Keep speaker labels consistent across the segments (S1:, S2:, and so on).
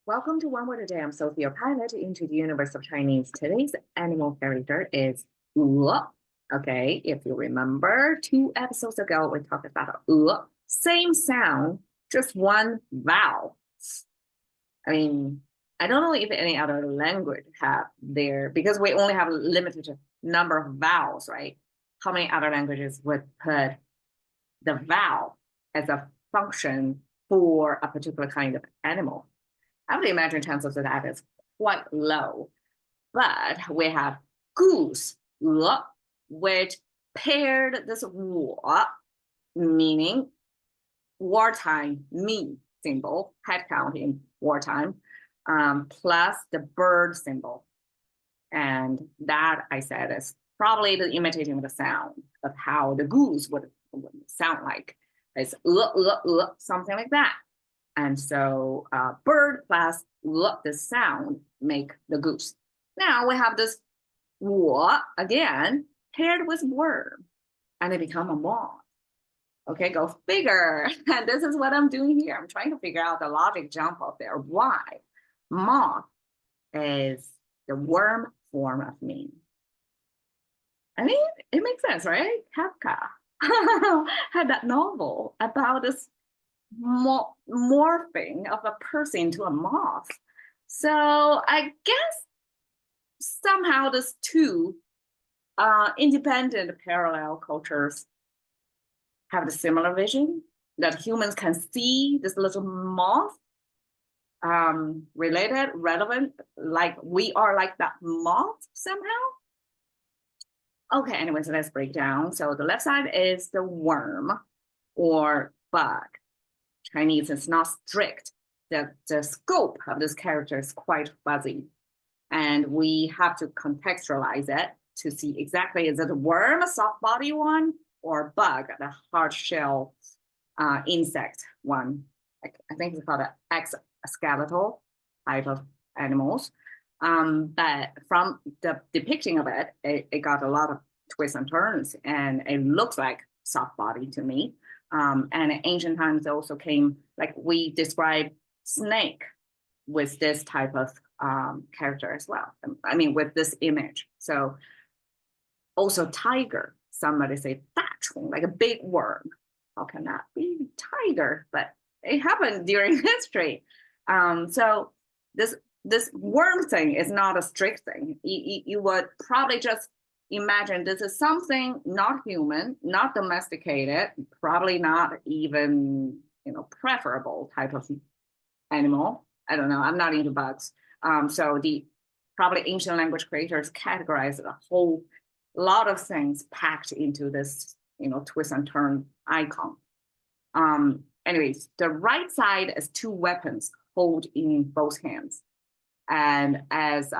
S1: Welcome to One Word a Day. I'm Sophie, your pilot into the universe of Chinese. Today's animal character is 鹅. Okay, if you remember 2 episodes ago, we talked about 鹅. Same sound, just one vowel. I mean, I don't know if any other language have there, because we only have a limited number of vowels, right? How many other languages would put the vowel as a function for a particular kind of animal? I would imagine chances of that is quite low. But we have goose, 鹅, which paired this 我, meaning wartime, me symbol, head count in wartime, plus the bird symbol. And that, I said, is probably the imitating the sound of how the goose would sound like. It's something like that. And so bird plus the sound make the goose. Now we have this 我 again paired with worm, and they become a moth. Okay, go figure. And this is what I'm doing here. I'm trying to figure out the logic jump of there. Why? Moth is the worm form of me. I mean, it makes sense, right? Kafka had that novel about this morphing of a person into a moth. So I guess somehow these two independent parallel cultures have the similar vision that humans can see this little moth related, relevant, like we are like that moth somehow. Okay, anyways, let's break down. So the left side is the worm or bug. Chinese is not strict. The scope of this character is quite fuzzy. And we have to contextualize it to see exactly, is it a worm, a soft body one, or bug, the hard shell insect one. I think it's called an exoskeletal type of animals. But from the depicting of it, it got a lot of twists and turns, and it looks like soft body to me. And in ancient times, it also came, like we describe snake with this type of character as well. I mean, with this image. So also tiger, somebody say 大虫, like a big worm. How can that be tiger? But it happened during history. So this worm thing is not a strict thing. You would probably just imagine this is something not human, not domesticated, probably not even preferable type of animal. I don't know. I'm not into bugs. So the probably ancient language creators categorized a whole lot of things packed into this twist and turn icon. Anyways, the right side is 2 weapons hold in both hands. And as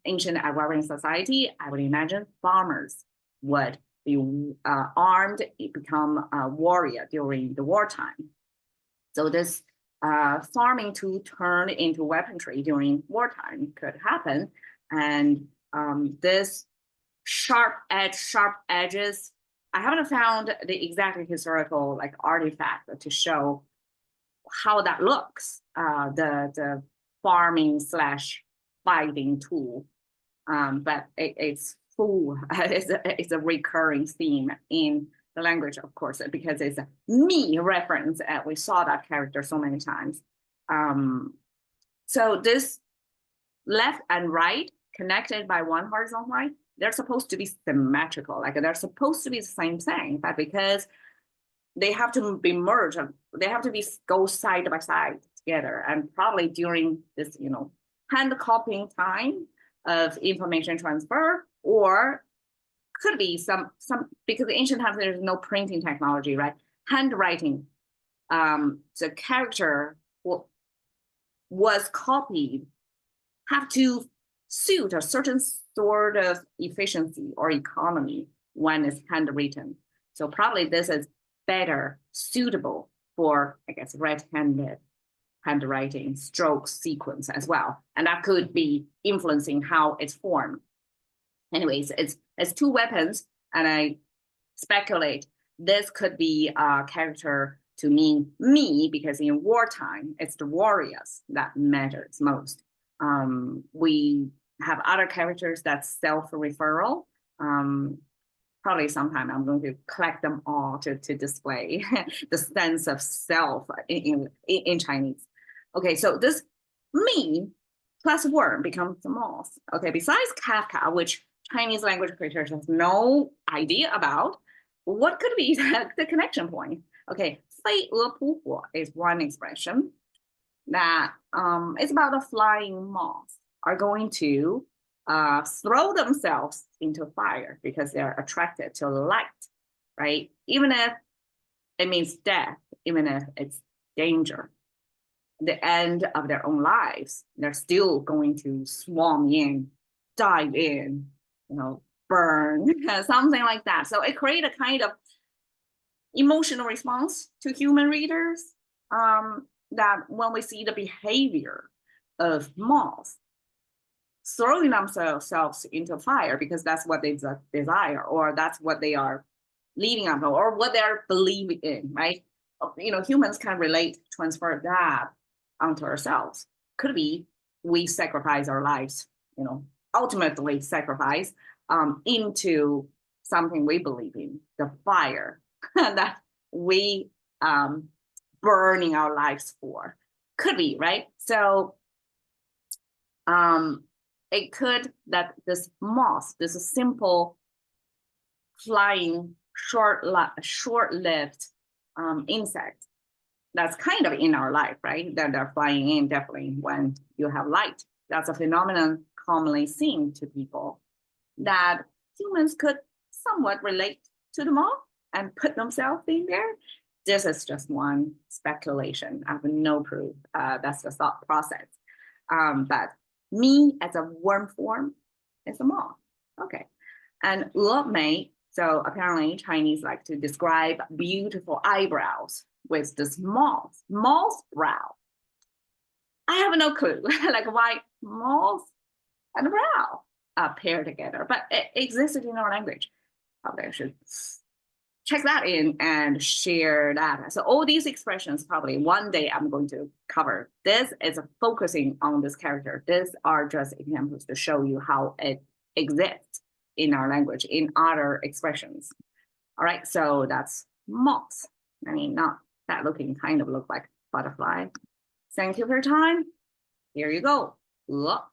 S1: ancient agrarian society, I would imagine farmers would be armed, become a warrior during the wartime. So this farming to turn into weaponry during wartime could happen. And this sharp edges, I haven't found the exact historical artifact to show how that looks, the farming / fighting tool. But it's a recurring theme in the language, of course, because it's a me reference. We saw that character so many times. So this left and right connected by one horizontal line, they're supposed to be symmetrical, like they're supposed to be the same thing, but because they have to be merged, they have to go side by side together. And probably during this, hand copying time of information transfer, or could be some because the ancient times there's no printing technology, right? Handwriting, the character was copied, have to suit a certain sort of efficiency or economy when it's handwritten. So probably this is better suitable for, I guess, red-handed handwriting stroke sequence as well. And that could be influencing how it's formed. Anyways, it's 2 weapons, and I speculate this could be a character to mean me, because in wartime, it's the warriors that matters most. We have other characters that's self-referral. Probably sometime I'm going to collect them all to display the sense of self in Chinese. Okay, so this me plus worm becomes the moth. Okay, besides Kafka, which Chinese language creators have no idea about, what could be the connection point? Okay, 飞蛾扑火 is one expression that is about a flying moth are going to throw themselves into fire because they're attracted to light, right? Even if it means death, even if it's danger, the end of their own lives, they're still going to swarm in, dive in, burn, something like that. So it creates a kind of emotional response to human readers that when we see the behavior of moths throwing themselves into fire because that's what they desire, or that's what they are leading up to, or what they're believing in, right? Humans can relate, transfer that onto ourselves. Could be we sacrifice our lives, ultimately sacrifice into something we believe in, the fire that we burning our lives for. Could be, right? So it could that this moth, this simple flying short-lived insect that's kind of in our life, right? That they're flying in definitely when you have light. That's a phenomenon commonly seen to people that humans could somewhat relate to the moth and put themselves in there. This is just one speculation. I have no proof. That's the thought process. But me as a worm form is a moth. Okay. And 峨眉, so apparently Chinese like to describe beautiful eyebrows with this moth brow. I have no clue like why moth and brow are paired together, but it existed in our language. Probably I should check that in and share that. So all these expressions, probably one day I'm going to cover. This is focusing on this character. These are just examples to show you how it exists in our language, in other expressions. All right, so that's moth. I mean, not that looking, kind of look like butterfly. Thank you for your time. Here you go. Look.